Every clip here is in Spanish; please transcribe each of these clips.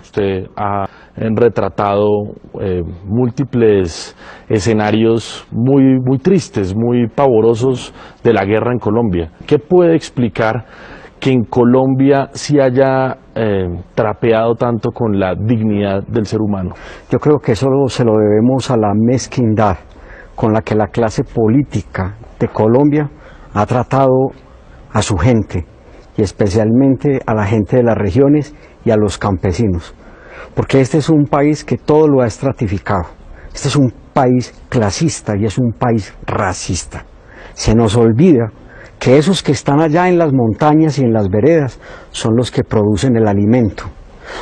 Usted ha retratado múltiples escenarios muy tristes, muy pavorosos de la guerra en Colombia. ¿Qué puede explicar que en Colombia sí haya trapeado tanto con la dignidad del ser humano? Yo creo que eso se lo debemos a la mezquindad con la que la clase política de Colombia ha tratado a su gente, y especialmente a la gente de las regiones y a los campesinos. Porque este es un país que todo lo ha estratificado. Este es un país clasista y es un país racista. Se nos olvida que esos que están allá en las montañas y en las veredas son los que producen el alimento,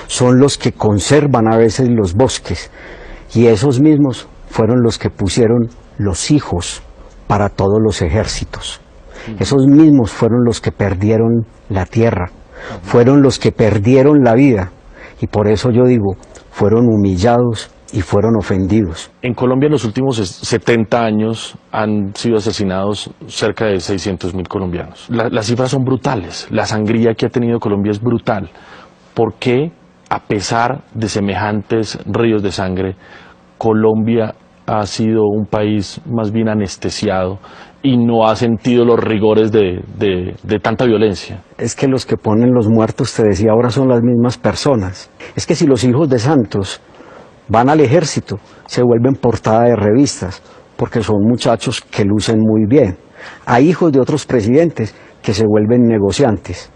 son los que conservan a veces los bosques, y esos mismos fueron los que pusieron los hijos para todos los ejércitos. Esos mismos fueron los que perdieron la tierra, fueron los que perdieron la vida, y por eso yo digo, fueron humillados y fueron ofendidos. En Colombia en los últimos 70 años han sido asesinados cerca de 600.000 colombianos. Las cifras son brutales, la sangría que ha tenido Colombia es brutal. ¿Por qué, a pesar de semejantes ríos de sangre, Colombia ha sido un país más bien anestesiado y no ha sentido los rigores de tanta violencia? Es que los que ponen los muertos, te decía, ahora son las mismas personas. Es que si los hijos de Santos van al ejército, se vuelven portada de revistas, porque son muchachos que lucen muy bien. Hay hijos de otros presidentes que se vuelven negociantes,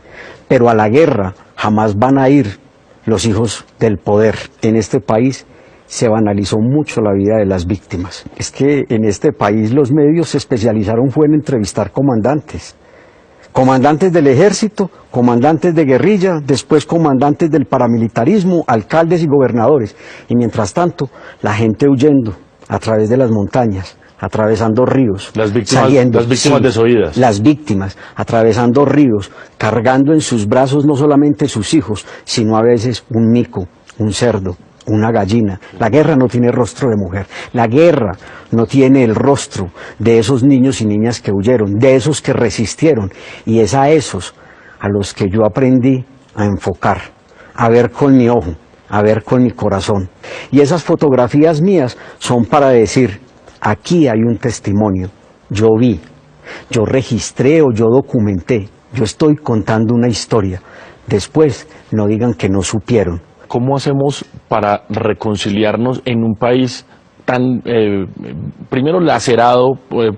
pero a la guerra jamás van a ir los hijos del poder. En este país se banalizó mucho la vida de las víctimas. Es que en este país los medios se especializaron fue en entrevistar comandantes. Comandantes del ejército, comandantes de guerrilla, después comandantes del paramilitarismo, alcaldes y gobernadores. Y mientras tanto, la gente huyendo a través de las montañas, atravesando ríos, las víctimas sí, desoídas. Las víctimas, atravesando ríos, cargando en sus brazos no solamente sus hijos, sino a veces un mico, un cerdo, una gallina. La guerra no tiene rostro de mujer, la guerra no tiene el rostro de esos niños y niñas que huyeron, de esos que resistieron, y es a esos a los que yo aprendí a enfocar, a ver con mi ojo, a ver con mi corazón. Y esas fotografías mías son para decir, aquí hay un testimonio, yo vi, yo registré o yo documenté, yo estoy contando una historia. Después no digan que no supieron. ¿Cómo hacemos para reconciliarnos en un país tan, primero lacerado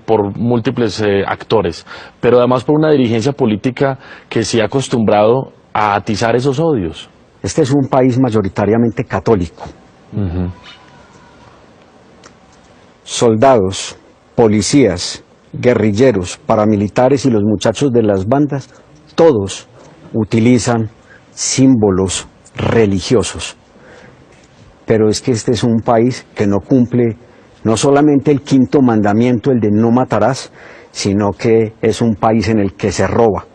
por múltiples actores, pero además por una dirigencia política que se ha acostumbrado a atizar esos odios? Este es un país mayoritariamente católico. Soldados, policías, guerrilleros, paramilitares y los muchachos de las bandas, todos utilizan símbolos religiosos. Pero es que este es un país que no cumple no solamente el quinto mandamiento, el de no matarás, sino que es un país en el que se roba,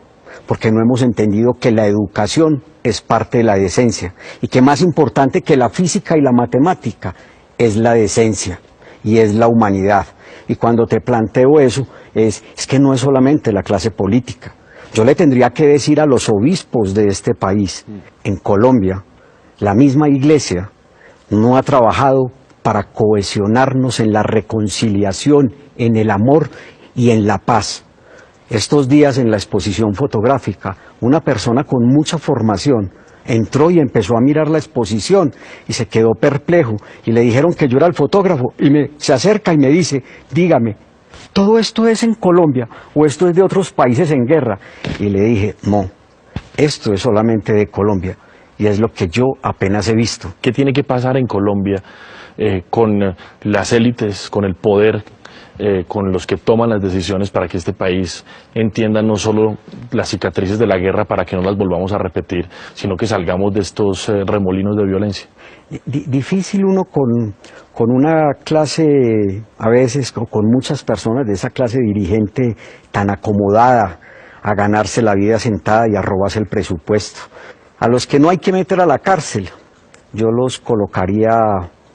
porque no hemos entendido que la educación es parte de la decencia, y que más importante que la física y la matemática es la decencia y es la humanidad. Y cuando te planteo eso, es que no es solamente la clase política. Yo le tendría que decir a los obispos de este país, en Colombia, la misma iglesia no ha trabajado para cohesionarnos en la reconciliación, en el amor y en la paz. Estos días en la exposición fotográfica, una persona con mucha formación entró y empezó a mirar la exposición y se quedó perplejo, y le dijeron que yo era el fotógrafo, y se acerca y me dice, dígame, ¿todo esto es en Colombia o esto es de otros países en guerra? Y le dije, no, esto es solamente de Colombia, y es lo que yo apenas he visto. ¿Qué tiene que pasar en Colombia con las élites, con el poder, con los que toman las decisiones para que este país entienda no solo las cicatrices de la guerra para que no las volvamos a repetir, sino que salgamos de estos remolinos de violencia? Difícil uno con una clase, a veces con muchas personas de esa clase dirigente tan acomodada a ganarse la vida sentada y a robarse el presupuesto. A los que no hay que meter a la cárcel, yo los colocaría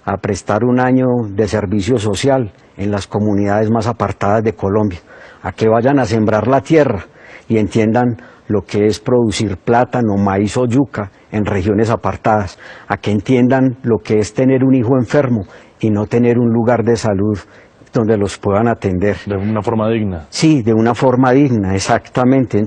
a prestar un año de servicio social en las comunidades más apartadas de Colombia, a que vayan a sembrar la tierra y entiendan lo que es producir plátano, maíz o yuca en regiones apartadas, a que entiendan lo que es tener un hijo enfermo y no tener un lugar de salud donde los puedan atender. De una forma digna. Sí, de una forma digna, exactamente.